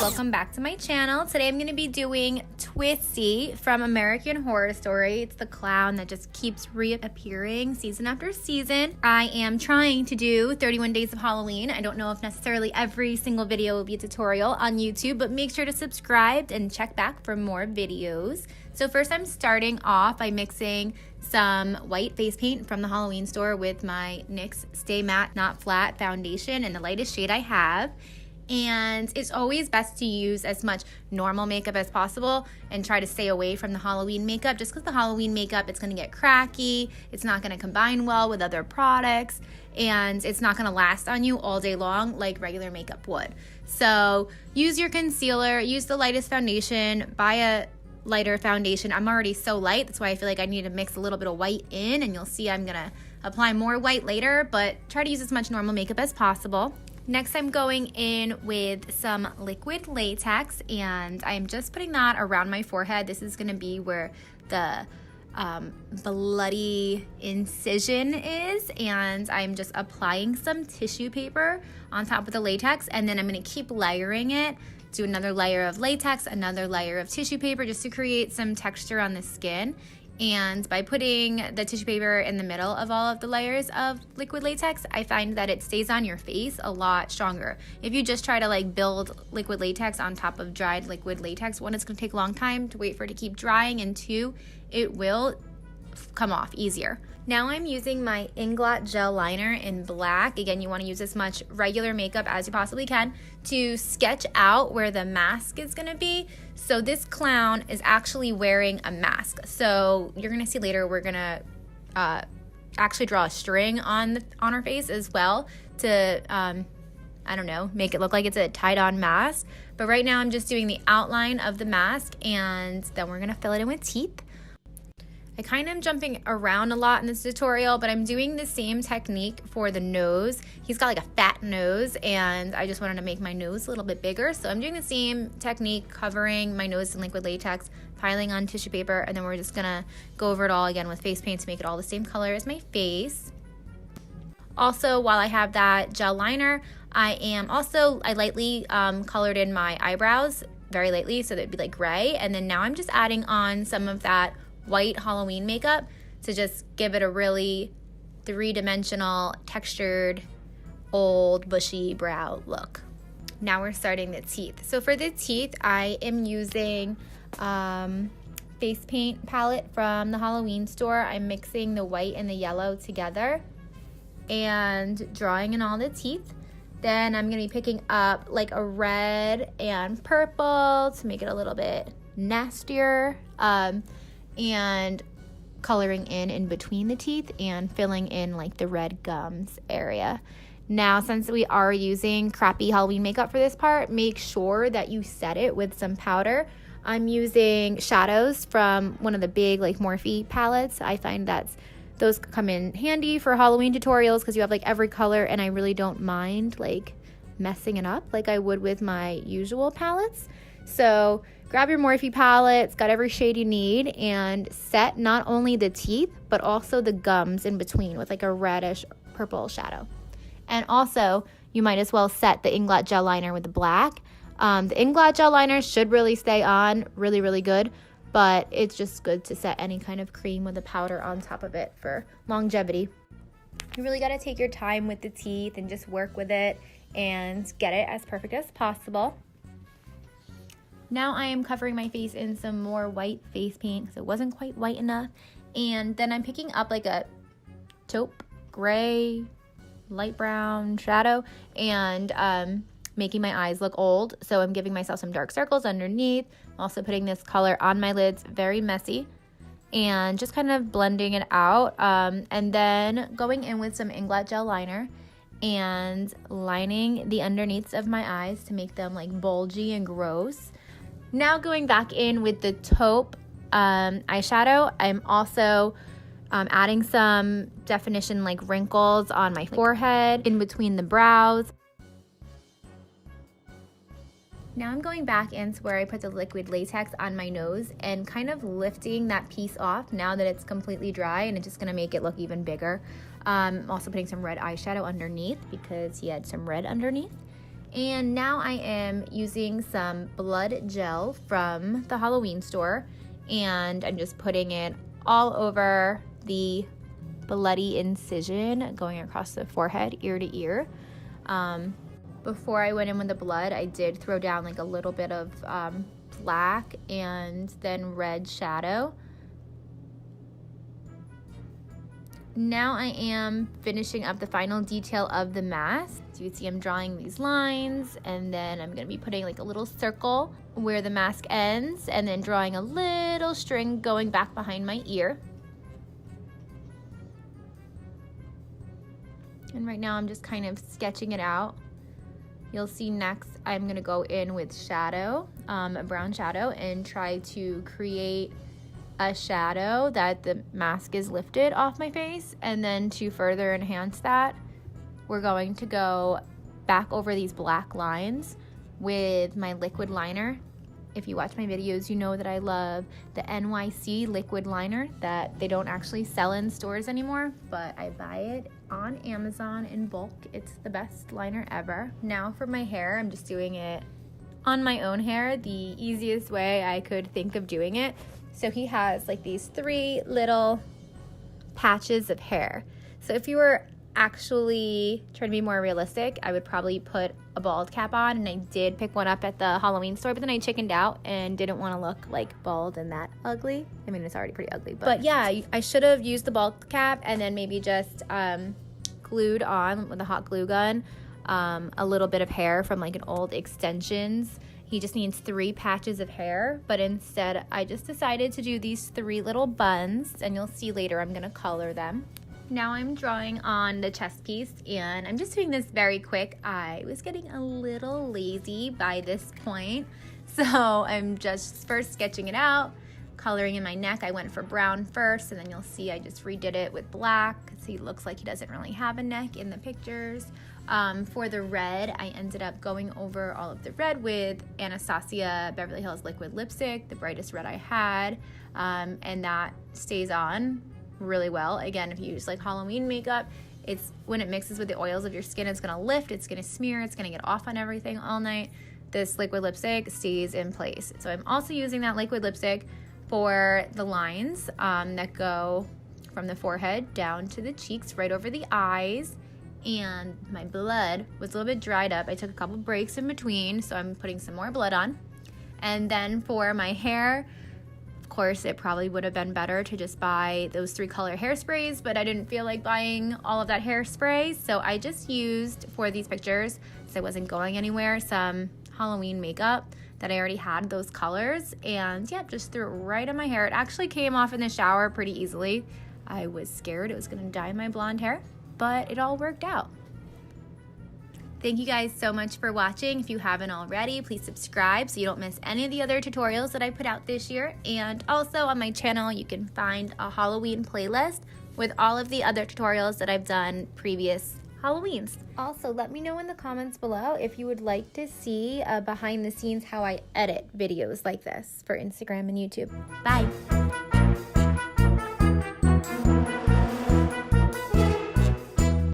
Welcome back to my channel. Today I'm going to be doing Twisty from American Horror Story. It's the clown that just keeps reappearing season after season. I am trying to do 31 Days of Halloween. I don't know if necessarily every single video will be a tutorial on YouTube, but make sure to subscribe and check back for more videos. So first I'm starting off by mixing some white face paint from the Halloween store with my NYX Stay Matte Not Flat foundation in the lightest shade I have. And it's always best to use as much normal makeup as possible and try to stay away from the Halloween makeup, just because the Halloween makeup, it's going to get cracky, it's not going to combine well with other products, and it's not going to last on you all day long like regular makeup would. So use your concealer, use the lightest foundation, buy a lighter foundation. I'm already so light, that's why I feel like I need to mix a little bit of white in, and you'll see I'm going to apply more white later, but try to use as much normal makeup as possible. Next, I'm going in with some liquid latex, and I'm just putting that around my forehead. This is going to be where the bloody incision is, and I'm just applying some tissue paper on top of the latex, and then I'm going to keep layering it. Do another layer of latex, another layer of tissue paper, just to create some texture on the skin. And by putting the tissue paper in the middle of all of the layers of liquid latex, I find that it stays on your face a lot stronger. If you just try to like build liquid latex on top of dried liquid latex, one, it's going to take a long time to wait for it to keep drying, and two, it will come off easier. Now I'm using my Inglot gel liner in black. Again, you want to use as much regular makeup as you possibly can to sketch out where the mask is going to be. So this clown is actually wearing a mask. So you're going to see later we're going to actually draw a string on her face as well to, I don't know, make it look like it's a tied-on mask. But right now I'm just doing the outline of the mask, and then we're going to fill it in with teeth. I kind of am jumping around a lot in this tutorial, but I'm doing the same technique for the nose. He's got like a fat nose, and I just wanted to make my nose a little bit bigger. So I'm doing the same technique, covering my nose in liquid latex, piling on tissue paper, and then we're just gonna go over it all again with face paint to make it all the same color as my face. Also, while I have that gel liner, I lightly colored in my eyebrows, very lightly, so that it'd be like gray. And then now I'm just adding on some of that white Halloween makeup to just give it a really three-dimensional, textured, old, bushy brow look. Now we're starting the teeth. So for the teeth, I am using face paint palette from the Halloween store. I'm mixing the white and the yellow together and drawing in all the teeth. Then I'm gonna be picking up like a red and purple to make it a little bit nastier, and coloring in between the teeth and filling in like the red gums area. Now, since we are using crappy Halloween makeup for this part, make sure that you set it with some powder. I'm using shadows from one of the big like Morphe palettes. I find that those come in handy for Halloween tutorials because you have like every color, and I really don't mind like messing it up like I would with my usual palettes. So grab your Morphe palette, it's got every shade you need, and set not only the teeth, but also the gums in between with like a reddish purple shadow. And also, you might as well set the Inglot gel liner with the black. The Inglot gel liner should really stay on really, really good, but it's just good to set any kind of cream with a powder on top of it for longevity. You really got to take your time with the teeth and just work with it and get it as perfect as possible. Now I am covering my face in some more white face paint because it wasn't quite white enough. And then I'm picking up like a taupe, gray, light brown shadow and making my eyes look old. So I'm giving myself some dark circles underneath. Also putting this color on my lids, very messy. And just kind of blending it out. And then going in with some Inglot gel liner and lining the underneaths of my eyes to make them like bulgy and gross. Now going back in with the taupe eyeshadow, I'm also adding some definition like wrinkles on my forehead, in between the brows. Now I'm going back into where I put the liquid latex on my nose and kind of lifting that piece off now that it's completely dry, and it's just gonna make it look even bigger. Also putting some red eyeshadow underneath because he had some red underneath. And now I am using some blood gel from the Halloween store, and I'm just putting it all over the bloody incision going across the forehead, ear to ear. Before I went in with the blood, I did throw down like a little bit of black and then red shadow. Now I am finishing up the final detail of the mask. So you can see I'm drawing these lines, and then I'm going to be putting like a little circle where the mask ends, and then drawing a little string going back behind my ear. And right now I'm just kind of sketching it out. You'll see next I'm going to go in with shadow, a brown shadow, and try to create a shadow that the mask is lifted off my face. And then to further enhance that, we're going to go back over these black lines with my liquid liner. If you watch my videos, you know that I love the NYC liquid liner that they don't actually sell in stores anymore, but I buy it on Amazon in bulk. It's the best liner ever. Now for my hair, I'm just doing it on my own hair, the easiest way I could think of doing it. So he has like these 3 little patches of hair. So if you were actually trying to be more realistic, I would probably put a bald cap on, and I did pick one up at the Halloween store, but then I chickened out and didn't want to look like bald and that ugly. I mean, it's already pretty ugly, but yeah, I should have used the bald cap and then maybe just glued on with a hot glue gun a little bit of hair from like an old extensions. He just needs 3 patches of hair, but instead I just decided to do these 3 little buns, and you'll see later I'm gonna color them. Now I'm drawing on the chest piece, and I'm just doing this very quick. I was getting a little lazy by this point, so I'm just first sketching it out, coloring in my neck. I went for brown first, and then you'll see I just redid it with black, because he looks like he doesn't really have a neck in the pictures. For the red, I ended up going over all of the red with Anastasia Beverly Hills liquid lipstick, the brightest red I had, and that stays on really well. Again, if you use like Halloween makeup, it's when it mixes with the oils of your skin, it's gonna lift, it's gonna smear, it's gonna get off on everything all night. This liquid lipstick stays in place. So I'm also using that liquid lipstick for the lines that go from the forehead down to the cheeks, right over the eyes. And my blood was a little bit dried up. I took a couple breaks in between, so I'm putting some more blood on. And then for my hair, of course, it probably would have been better to just buy those 3 color hairsprays, but I didn't feel like buying all of that hairspray, so I just used, for these pictures, so I wasn't going anywhere, some Halloween makeup that I already had those colors, and yeah, just threw it right on my hair. It actually came off in the shower pretty easily. I was scared it was gonna dye my blonde hair, but it all worked out. Thank you guys so much for watching. If you haven't already, please subscribe so you don't miss any of the other tutorials that I put out this year. And also on my channel, you can find a Halloween playlist with all of the other tutorials that I've done previous Halloweens. Also, let me know in the comments below if you would like to see behind the scenes how I edit videos like this for Instagram and YouTube. Bye.